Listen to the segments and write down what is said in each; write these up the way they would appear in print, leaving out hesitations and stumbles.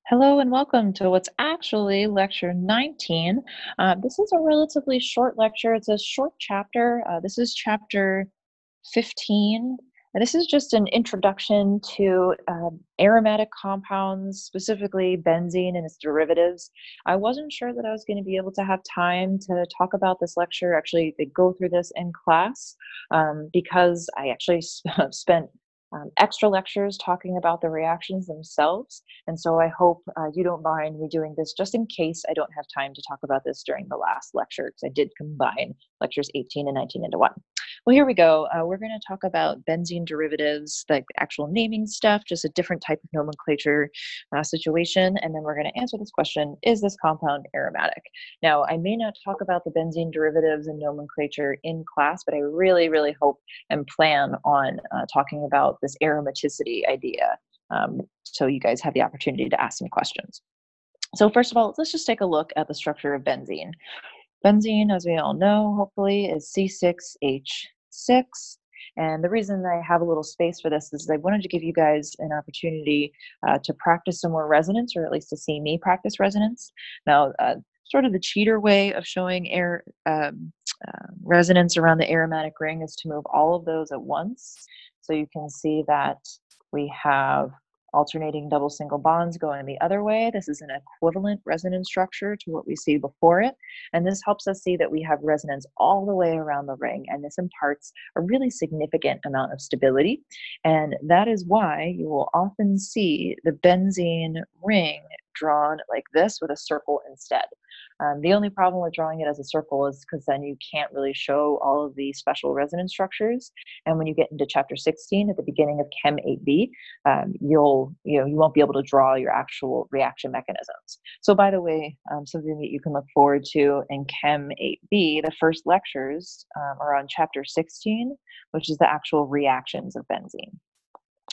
Hello and welcome to what's actually lecture 19. This is a relatively short lecture. It's a short chapter. This is chapter 15. And this is just an introduction to aromatic compounds, specifically benzene and its derivatives. I wasn't sure that I was going to be able to have time to talk about this lecture, actually they go through this in class, because I actually spent extra lectures talking about the reactions themselves. And so I hope you don't mind me doing this just in case I don't have time to talk about this during the last lecture, because I did combine lectures 18 and 19 into one. Well, here we go. We're going to talk about benzene derivatives, like the actual naming stuff, just a different type of nomenclature situation. And then we're going to answer this question, is this compound aromatic? Now, I may not talk about the benzene derivatives and nomenclature in class, but I really, really hope and plan on talking about this aromaticity idea. So you guys have the opportunity to ask some questions. So first of all, let's just take a look at the structure of benzene. Benzene, as we all know, hopefully, is C6H6. And the reason I have a little space for this is I wanted to give you guys an opportunity to practice some more resonance, or at least to see me practice resonance. Now, sort of the cheater way of showing resonance around the aromatic ring is to move all of those at once. So you can see that we have alternating double single bonds going the other way. This is an equivalent resonance structure to what we see before it. And this helps us see that we have resonance all the way around the ring. And this imparts a really significant amount of stability. And that is why you will often see the benzene ring drawn like this with a circle instead. The only problem with drawing it as a circle is because then you can't really show all of the special resonance structures. And when you get into chapter 16 at the beginning of Chem 8b, you won't be able to draw your actual reaction mechanisms. So by the way, something that you can look forward to in Chem 8b, the first lectures are on chapter 16, which is the actual reactions of benzene.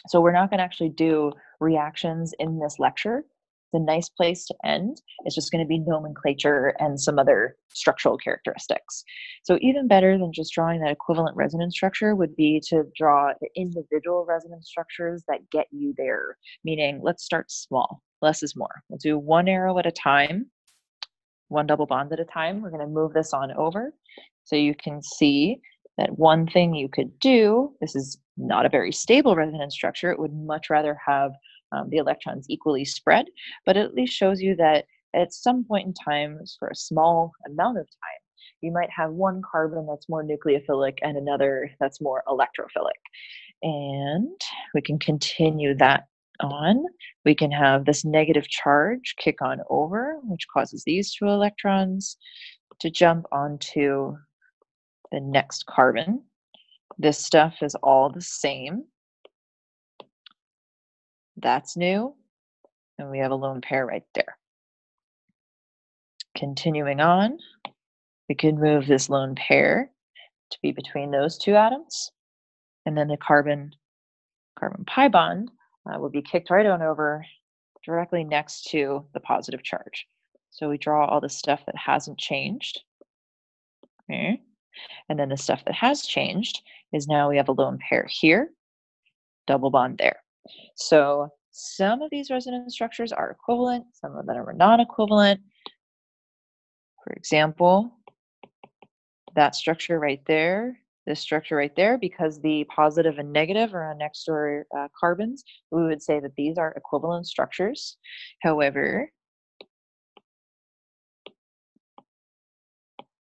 So we're not going to actually do reactions in this lecture. The nice place to end is just going to be nomenclature and some other structural characteristics. So even better than just drawing that equivalent resonance structure would be to draw the individual resonance structures that get you there, meaning let's start small. Less is more. We'll do one arrow at a time, one double bond at a time. We're going to move this on over so you can see that one thing you could do, this is not a very stable resonance structure. It would much rather have the electrons equally spread, but it at least shows you that at some point in time, for a small amount of time, you might have one carbon that's more nucleophilic and another that's more electrophilic. And we can continue that on. We can have this negative charge kick on over, which causes these two electrons to jump onto the next carbon. This stuff is all the same. That's new, and we have a lone pair right there. Continuing on, we can move this lone pair to be between those two atoms, and then the carbon pi bond will be kicked right on over directly next to the positive charge. So we draw all the stuff that hasn't changed. Okay. And then the stuff that has changed is now we have a lone pair here, double bond there. So some of these resonance structures are equivalent, some of them are non-equivalent. For example, that structure right there, this structure right there, because the positive and negative are on next door carbons, we would say that these are equivalent structures. However,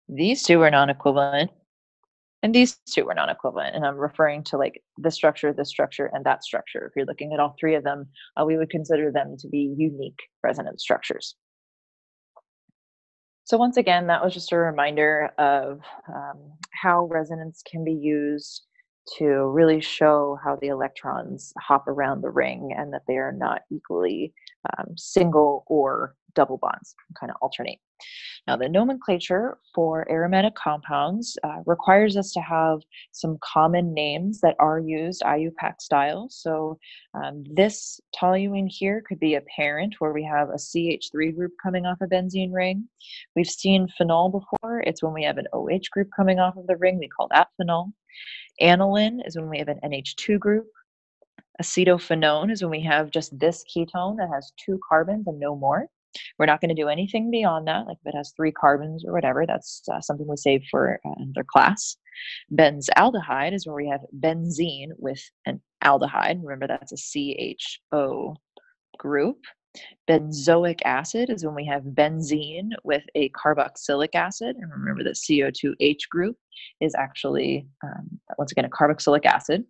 these two are non-equivalent, and these two are non-equivalent. And I'm referring to like this structure, and that structure. If you're looking at all three of them, we would consider them to be unique resonance structures. So once again, that was just a reminder of how resonance can be used to really show how the electrons hop around the ring and that they are not equally single or double bonds, kind of alternate. Now, the nomenclature for aromatic compounds requires us to have some common names that are used IUPAC style. So this toluene here could be a parent where we have a CH3 group coming off a benzene ring. We've seen phenol before. It's when we have an OH group coming off of the ring. We call that phenol. Annalen is when we have an NH2 group. Acetophenone is when we have just this ketone that has 2 carbons and no more. We're not going to do anything beyond that, like if it has 3 carbons or whatever, that's something we save for another class. Benzaldehyde is where we have benzene with an aldehyde. Remember, that's a CHO group. Benzoic acid is when we have benzene with a carboxylic acid. And remember that CO2H group is actually, once again, a carboxylic acid.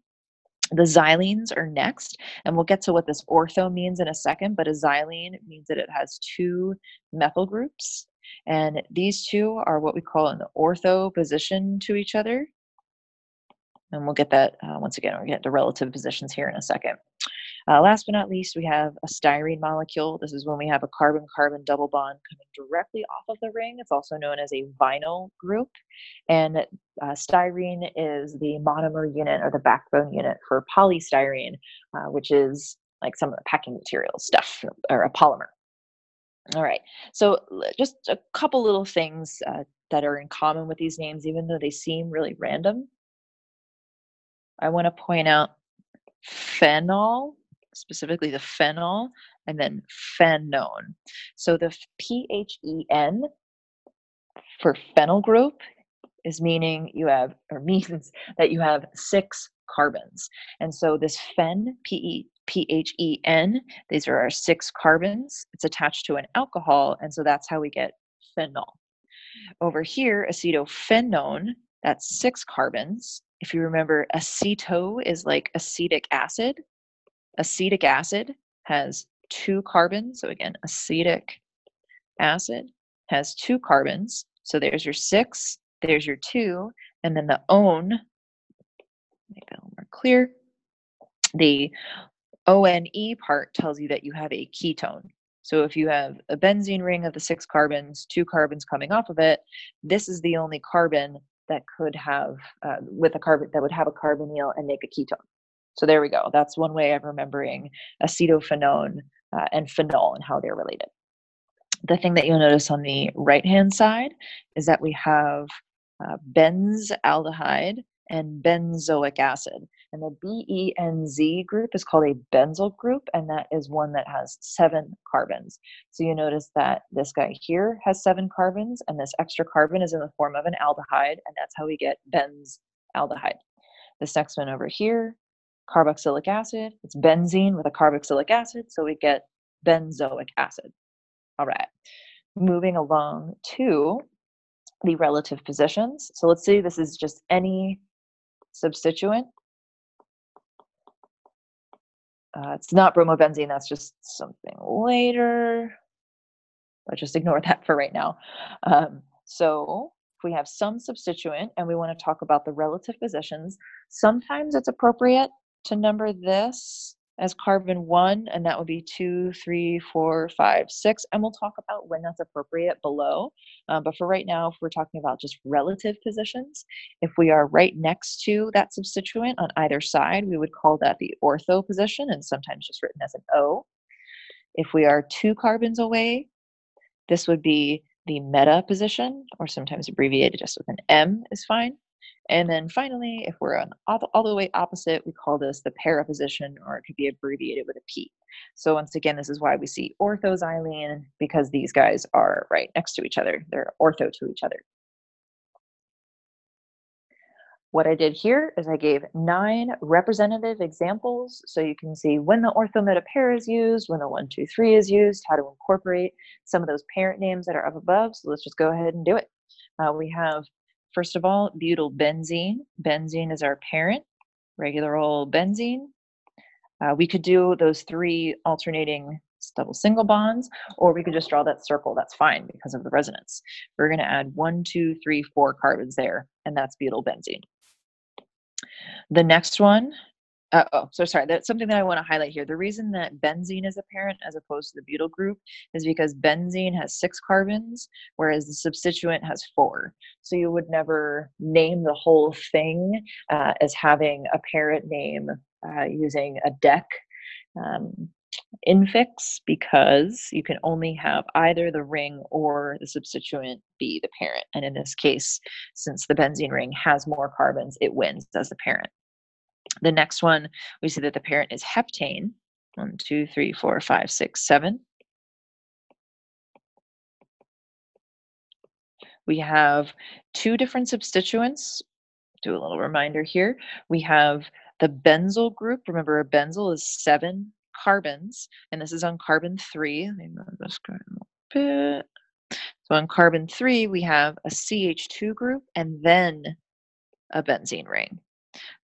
The xylenes are next, and we'll get to what this ortho means in a second, but a xylene means that it has 2 methyl groups, and these 2 are what we call an ortho position to each other. And we'll get that once again, we'll get to relative positions here in a second. Last but not least, we have a styrene molecule. This is when we have a carbon-carbon double bond coming directly off of the ring. It's also known as a vinyl group. And styrene is the monomer unit or the backbone unit for polystyrene, which is like some of the packing material stuff, or a polymer. All right, so just a couple little things that are in common with these names, even though they seem really random. I want to point out phenol, specifically the phenol, and then phenone. So the PHEN for phenyl group is means that you have 6 carbons. And so this PHEN, these are our 6 carbons. It's attached to an alcohol, and so that's how we get phenol. Over here, acetophenone, that's 6 carbons. If you remember, aceto is like acetic acid. Acetic acid has 2 carbons. So again, acetic acid has 2 carbons. So there's your 6, there's your 2, and then the one, make that a little more clear. The ONE part tells you that you have a ketone. So if you have a benzene ring of the 6 carbons, 2 carbons coming off of it, this is the only carbon that could have with a carbon that would have a carbonyl and make a ketone. So there we go. That's one way of remembering acetophenone and phenol and how they're related. The thing that you'll notice on the right-hand side is that we have benzaldehyde and benzoic acid. And the BENZ group is called a benzyl group, and that is one that has 7 carbons. So you notice that this guy here has 7 carbons, and this extra carbon is in the form of an aldehyde, and that's how we get benzaldehyde. This next one over here, carboxylic acid, it's benzene with a carboxylic acid, so we get benzoic acid. All right, moving along to the relative positions. So let's say this is just any substituent. It's not bromobenzene, that's just something later. But just ignore that for right now. So if we have some substituent and we want to talk about the relative positions, sometimes it's appropriate to number this as carbon 1, and that would be 2, 3, 4, 5, 6. And we'll talk about when that's appropriate below. But for right now, if we're talking about just relative positions, if we are right next to that substituent on either side, we would call that the ortho position, and sometimes just written as an O. If we are 2 carbons away, this would be the meta position, or sometimes abbreviated just with an M is fine. And then finally, if we're on all the way opposite, we call this the para position, or it could be abbreviated with a P. So once again, this is why we see orthoxylene, because these guys are right next to each other. They're ortho to each other. What I did here is I gave 9 representative examples, so you can see when the ortho-meta pair is used, when the 1, 2, 3 is used, how to incorporate some of those parent names that are up above. So let's just go ahead and do it. We have, first of all, butylbenzene. Benzene is our parent, regular old benzene. We could do those 3 alternating double single bonds, or we could just draw that circle. That's fine because of the resonance. We're going to add 1, 2, 3, 4 carbons there, and that's butylbenzene. The next one, sorry, that's something that I want to highlight here. The reason that benzene is a parent as opposed to the butyl group is because benzene has 6 carbons, whereas the substituent has 4. So you would never name the whole thing as having a parent name using a deck infix, because you can only have either the ring or the substituent be the parent. And in this case, since the benzene ring has more carbons, it wins as the parent. The next one, we see that the parent is heptane. 1, 2, 3, 4, 5, 6, 7. We have two different substituents. Do a little reminder here. We have the benzyl group. Remember, a benzyl is 7 carbons, and this is on carbon 3. Let me move this guy a little bit. So on carbon 3, we have a CH2 group and then a benzene ring.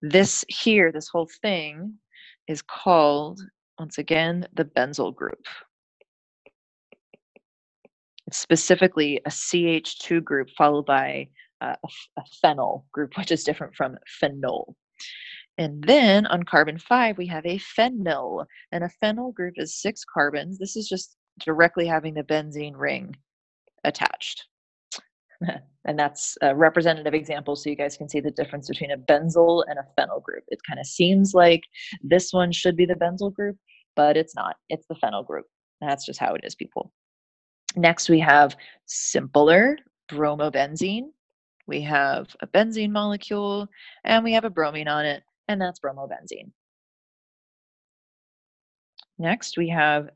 This here, this whole thing, is called, once again, the benzyl group. It's specifically a CH2 group followed by a phenyl group, which is different from phenol. And then on carbon 5, we have a phenyl, and a phenyl group is 6 carbons. This is just directly having the benzene ring attached. And that's a representative example so you guys can see the difference between a benzyl and a phenyl group. It kind of seems like this one should be the benzyl group, but it's not. It's the phenyl group. That's just how it is, people. Next, we have simpler bromobenzene. We have a benzene molecule, and we have a bromine on it, and that's bromobenzene. Next, we have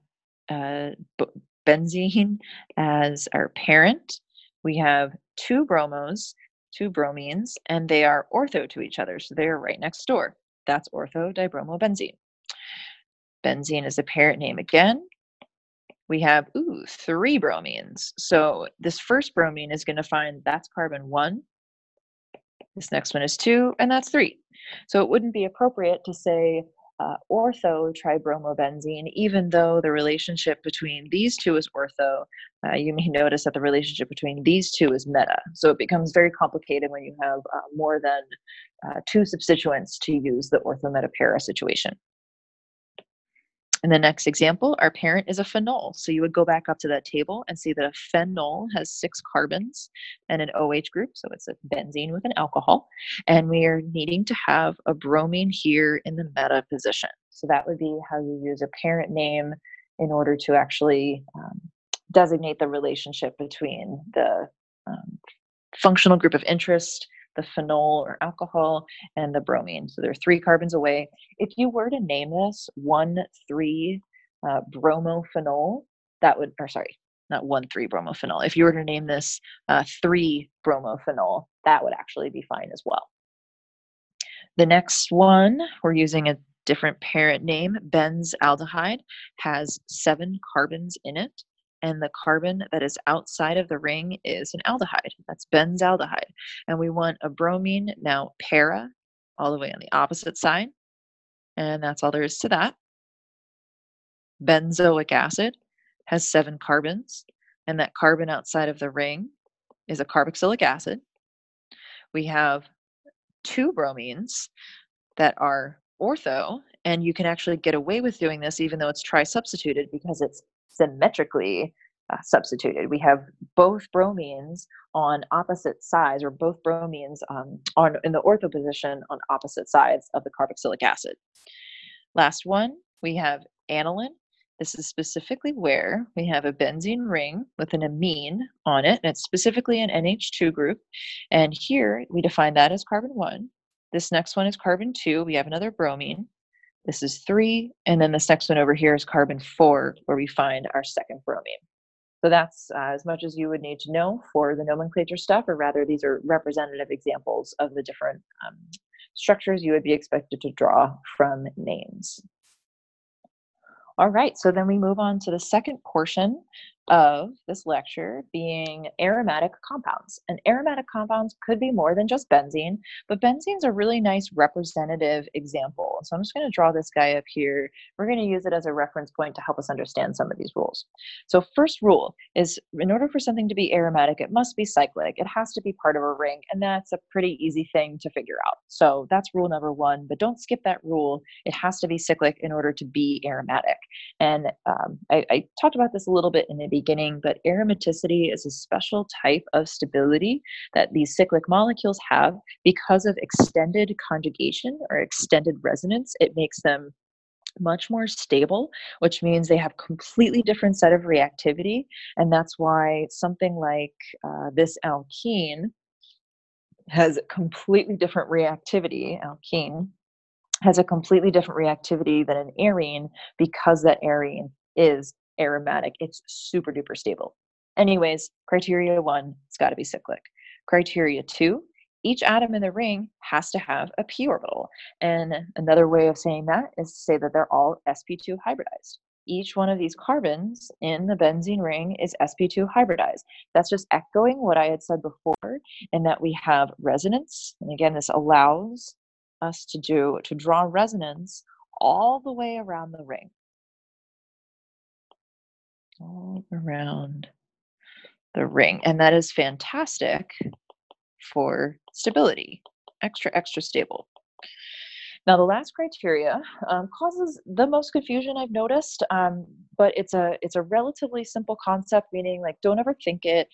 benzene as our parent. We have 2 bromos, 2 bromines, and they are ortho to each other, so they're right next door. That's ortho-dibromobenzene. Benzene is the parent name again. We have 3 bromines. So this first bromine is going to find that's carbon 1. This next one is 2, and that's 3. So it wouldn't be appropriate to say ortho-tribromobenzene, even though the relationship between these two is ortho. You may notice that the relationship between these two is meta. So it becomes very complicated when you have more than 2 substituents to use the ortho-meta-para situation. In the next example, our parent is a phenol. So you would go back up to that table and see that a phenol has 6 carbons and an OH group. So it's a benzene with an alcohol. And we are needing to have a bromine here in the meta position. So that would be how you use a parent name in order to actually designate the relationship between the functional group of interest, the phenol or alcohol, and the bromine. So they're 3 carbons away. If you were to name this 1,3-bromophenol, that would, or sorry, not 1,3-bromophenol. If you were to name this 3-bromophenol, that would actually be fine as well. The next one, we're using a different parent name. Benzaldehyde has 7 carbons in it. And the carbon that is outside of the ring is an aldehyde. That's benzaldehyde. And we want a bromine, now para, all the way on the opposite side. And that's all there is to that. Benzoic acid has 7 carbons. And that carbon outside of the ring is a carboxylic acid. We have 2 bromines that are ortho. And you can actually get away with doing this even though it's tri-substituted because it's symmetrically substituted. We have both bromines on opposite sides, or both bromines in the ortho position on opposite sides of the carboxylic acid. Last one, we have Annalen. This is specifically where we have a benzene ring with an amine on it, and it's specifically an NH2 group. And here we define that as carbon 1. This next one is carbon 2. We have another bromine. This is 3, and then this next one over here is carbon 4, where we find our second bromine. So that's as much as you would need to know for the nomenclature stuff, or rather these are representative examples of the different structures you would be expected to draw from names. All right, so then we move on to the second portion of this lecture, being aromatic compounds. And aromatic compounds could be more than just benzene, but benzene's a really nice representative example. So I'm just going to draw this guy up here. We're going to use it as a reference point to help us understand some of these rules. So first rule is, in order for something to be aromatic, it must be cyclic. It has to be part of a ring, and that's a pretty easy thing to figure out. So that's rule number 1, but don't skip that rule. It has to be cyclic in order to be aromatic. And I talked about this a little bit in the beginning, but aromaticity is a special type of stability that these cyclic molecules have because of extended conjugation or extended resonance. It makes them much more stable, which means they have completely different set of reactivity. And that's why something like this alkene has completely different reactivity, alkene, has a completely different reactivity than an arene because that arene is aromatic. It's super duper stable. Anyways, criteria 1, it's got to be cyclic. Criteria 2, each atom in the ring has to have a p orbital. And another way of saying that is to say that they're all sp2 hybridized. Each one of these carbons in the benzene ring is sp2 hybridized. That's just echoing what I had said before, in that we have resonance. And again, this allows us to draw resonance all the way around the ring. All around the ring. And that is fantastic for stability. Extra stable. Now, the last criteria causes the most confusion I've noticed, but it's a relatively simple concept, meaning like don't overthink it.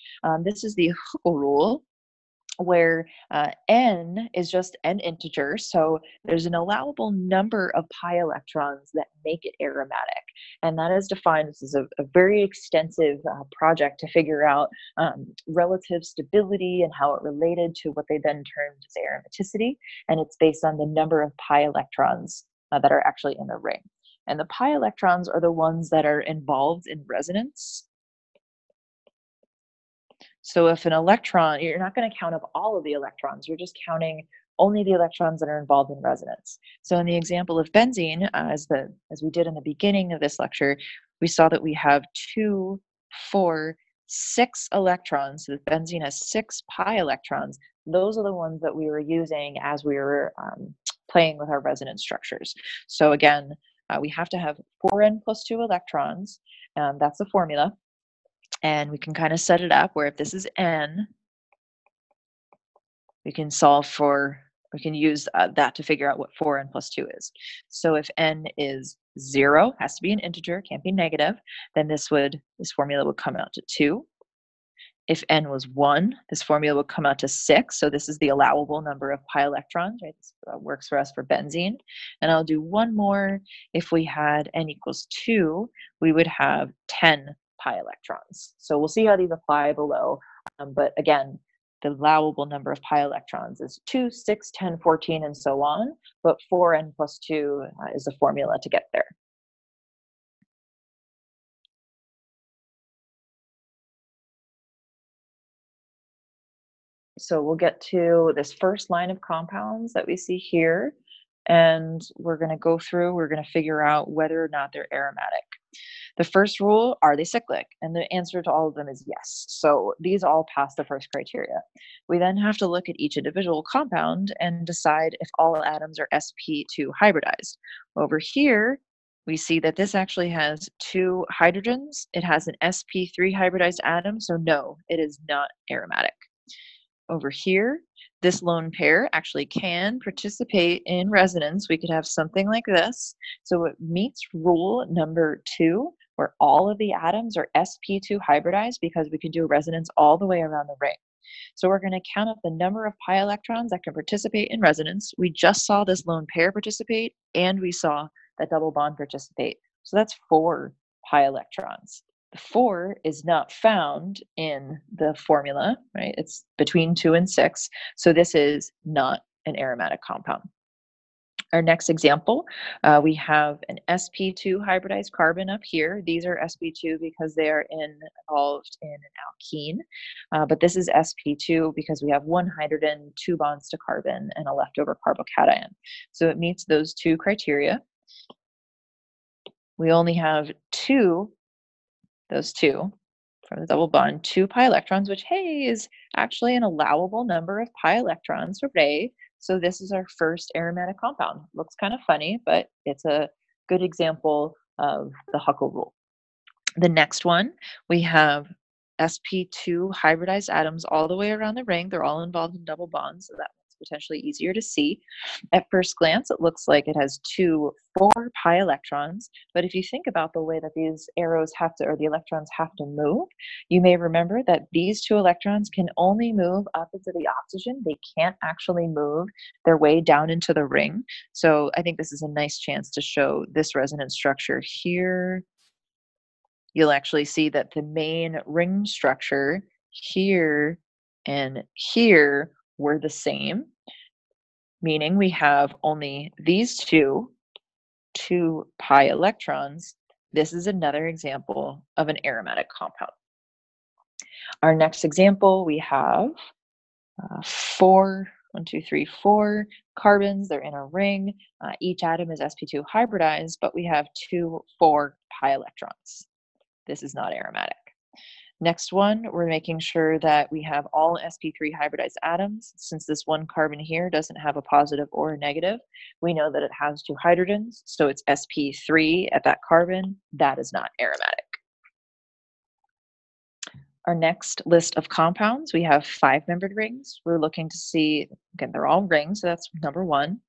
This is the Huckel rule, where n is just an integer, so there's an allowable number of pi electrons that make it aromatic, and that is defined. This is a very extensive project to figure out relative stability and how it related to what they then termed as aromaticity, and it's based on the number of pi electrons that are actually in the ring. And the pi electrons are the ones that are involved in resonance. So if an electron, you're not going to count up all of the electrons, you're just counting only the electrons that are involved in resonance. So in the example of benzene, as we did in the beginning of this lecture, we saw that we have 2, 4, 6 electrons. So benzene has 6 pi electrons. Those are the ones that we were using as we were playing with our resonance structures. So again, we have to have 4n plus 2 electrons. That's the formula. And we can kind of set it up where if this is n, we can use that to figure out what 4n plus 2 is. So if n is 0, has to be an integer, can't be negative, then this formula would come out to 2. If n was 1, this formula would come out to 6. So this is the allowable number of pi electrons, right? This works for us for benzene. And I'll do one more. If we had n equals 2, we would have 10 pi electrons. So we'll see how these apply below. But again, the allowable number of pi electrons is 2, 6, 10, 14, and so on. But 4n plus 2 is the formula to get there. So we'll get to this first line of compounds that we see here, and we're going to figure out whether or not they're aromatic. The first rule, are they cyclic? And the answer to all of them is yes. So these all pass the first criteria. We then have to look at each individual compound and decide if all atoms are sp2 hybridized. Over here, we see that this actually has 2 hydrogens. It has an sp3 hybridized atom, so no, it is not aromatic. Over here, this lone pair actually can participate in resonance. We could have something like this. So it meets rule number 2, where all of the atoms are sp2 hybridized because we can do resonance all the way around the ring. So we're going to count up the number of pi electrons that can participate in resonance. We just saw this lone pair participate, and we saw that double bond participate. So that's 4 pi electrons. The 4 is not found in the formula, right? It's between 2 and 6. So this is not an aromatic compound. Our next example, we have an sp2 hybridized carbon up here. These are sp2 because they are involved in an alkene, but this is sp2 because we have 1 hydrogen, 2 bonds to carbon, and a leftover carbocation. So it meets those 2 criteria. We only have those 2 from the double bond, 2 pi electrons, which, hey, is actually an allowable number of pi electrons, hooray. So this is our first aromatic compound. Looks kind of funny, but it's a good example of the Huckel rule. The next one, we have sp2 hybridized atoms all the way around the ring. They're all involved in double bonds, so that potentially easier to see. At first glance, it looks like it has 2 4 pi electrons, but if you think about the way that these arrows or the electrons have to move, you may remember that these 2 electrons can only move up into the oxygen. They can't actually move their way down into the ring. So I think this is a nice chance to show this resonance structure here. You'll actually see that the main ring structure here and here were the same. meaning we have only these two pi electrons. This is another example of an aromatic compound. Our next example, we have 4 carbons. They're in a ring. Each atom is sp2 hybridized, but we have 2 4 pi electrons. This is not aromatic. Next one, we're making sure that we have all sp3 hybridized atoms. Since this one carbon here doesn't have a positive or a negative, we know that it has 2 hydrogens, so it's sp3 at that carbon. That is not aromatic. Our next list of compounds, we have 5-membered rings. We're looking to see, again, they're all rings, so that's number 1.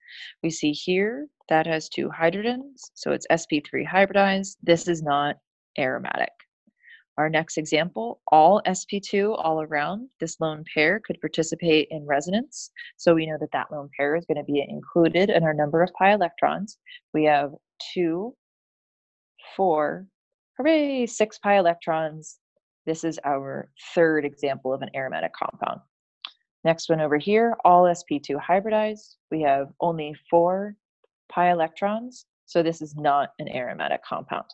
We see here that has 2 hydrogens, so it's sp3 hybridized. This is not aromatic. Our next example, all sp2 all around. This lone pair could participate in resonance, so we know that that lone pair is going to be included in our number of pi electrons. We have 2, 4, hooray, 6 pi electrons. This is our third example of an aromatic compound. Next one over here, all sp2 hybridized. We have only 4 pi electrons, so this is not an aromatic compound.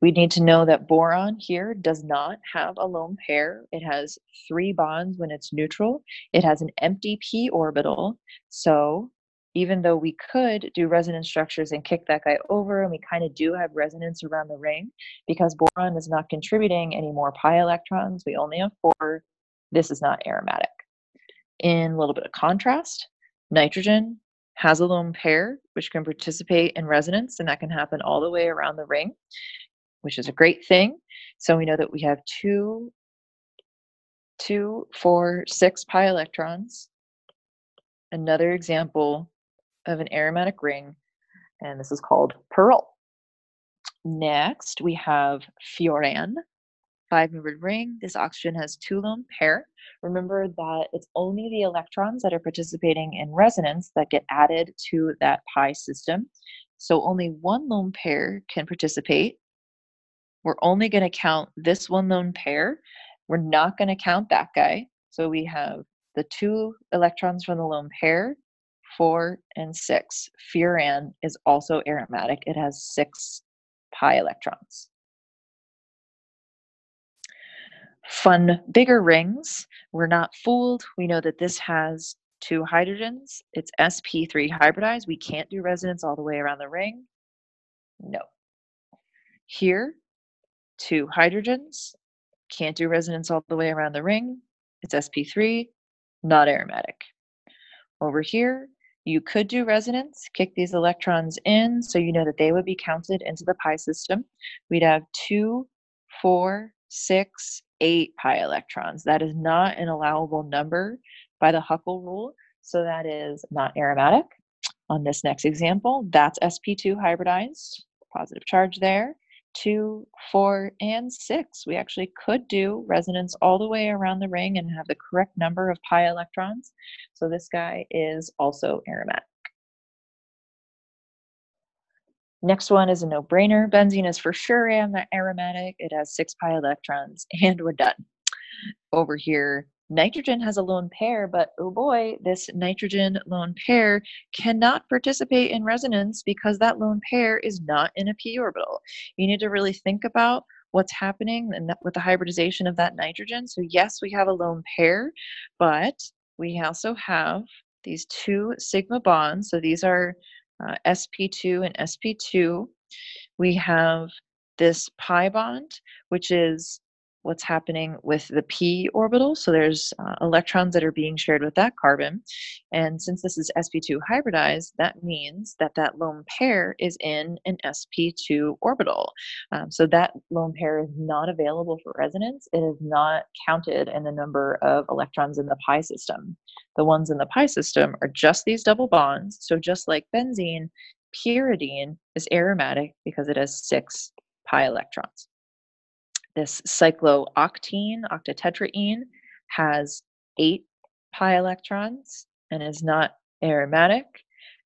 We need to know that boron here does not have a lone pair. It has 3 bonds when it's neutral. It has an empty p orbital, so even though we could do resonance structures and kick that guy over, and we kind of do have resonance around the ring, because boron is not contributing any more pi electrons, we only have 4, this is not aromatic. In a little bit of contrast, nitrogen has a lone pair, which can participate in resonance, and that can happen all the way around the ring, which is a great thing. So we know that we have 2, 4, 6 pi electrons. Another example of an aromatic ring, and this is called pearl. Next, we have furan, 5-membered ring. This oxygen has 2 lone pair. Remember that it's only the electrons that are participating in resonance that get added to that pi system. So only 1 lone pair can participate. We're only going to count this 1 lone pair. We're not going to count that guy. So we have the 2 electrons from the lone pair, 4 and 6. Furan is also aromatic. It has 6 pi electrons. Fun, bigger rings. We're not fooled. We know that this has 2 hydrogens. It's sp3 hybridized. We can't do resonance all the way around the ring. No. Here, 2 hydrogens. Can't do resonance all the way around the ring. It's sp3, not aromatic. Over here, you could do resonance, kick these electrons in, so you know that they would be counted into the pi system. We'd have 2, 4, 6, 8 pi electrons. That is not an allowable number by the Huckel rule, so that is not aromatic. On this next example, that's sp2 hybridized, positive charge there. 2, 4, and 6. We actually could do resonance all the way around the ring and have the correct number of pi electrons. So this guy is also aromatic. Next one is a no-brainer. Benzene is for sure aromatic. It has 6 pi electrons, and we're done. Over here, nitrogen has a lone pair, but oh boy, this nitrogen lone pair cannot participate in resonance because that lone pair is not in a p orbital. You need to really think about what's happening with the hybridization of that nitrogen. So yes, we have a lone pair, but we also have these 2 sigma bonds. So these are sp2 and sp2. We have this pi bond, which is what's happening with the p orbital. So there's electrons that are being shared with that carbon. And since this is sp2 hybridized, that means that that lone pair is in an sp2 orbital. So that lone pair is not available for resonance. It is not counted in the number of electrons in the pi system. The ones in the pi system are just these double bonds. So just like benzene, pyridine is aromatic because it has 6 pi electrons. This cyclooctene, octatetraene, has 8 pi electrons and is not aromatic.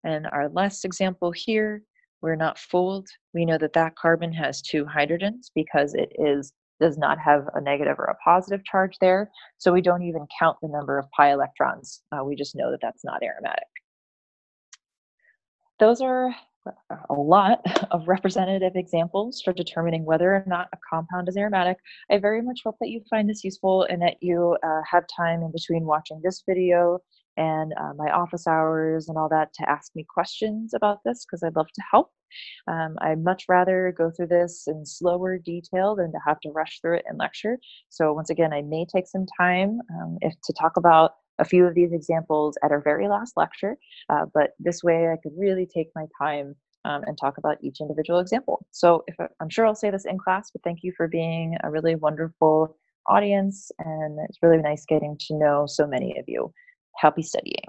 And our last example here, we're not fooled. We know that that carbon has 2 hydrogens because it is does not have a negative or a positive charge there, so we don't even count the number of pi electrons. We just know that that's not aromatic. Those are a lot of representative examples for determining whether or not a compound is aromatic. I very much hope that you find this useful and that you have time in between watching this video and my office hours and all that to ask me questions about this, because I'd love to help. I'd much rather go through this in slower detail than to have to rush through it in lecture. So once again, I may take some time to talk about a few of these examples at our very last lecture, but this way I could really take my time and talk about each individual example. So I'm sure I'll say this in class, but thank you for being a really wonderful audience, and it's really nice getting to know so many of you. Happy studying.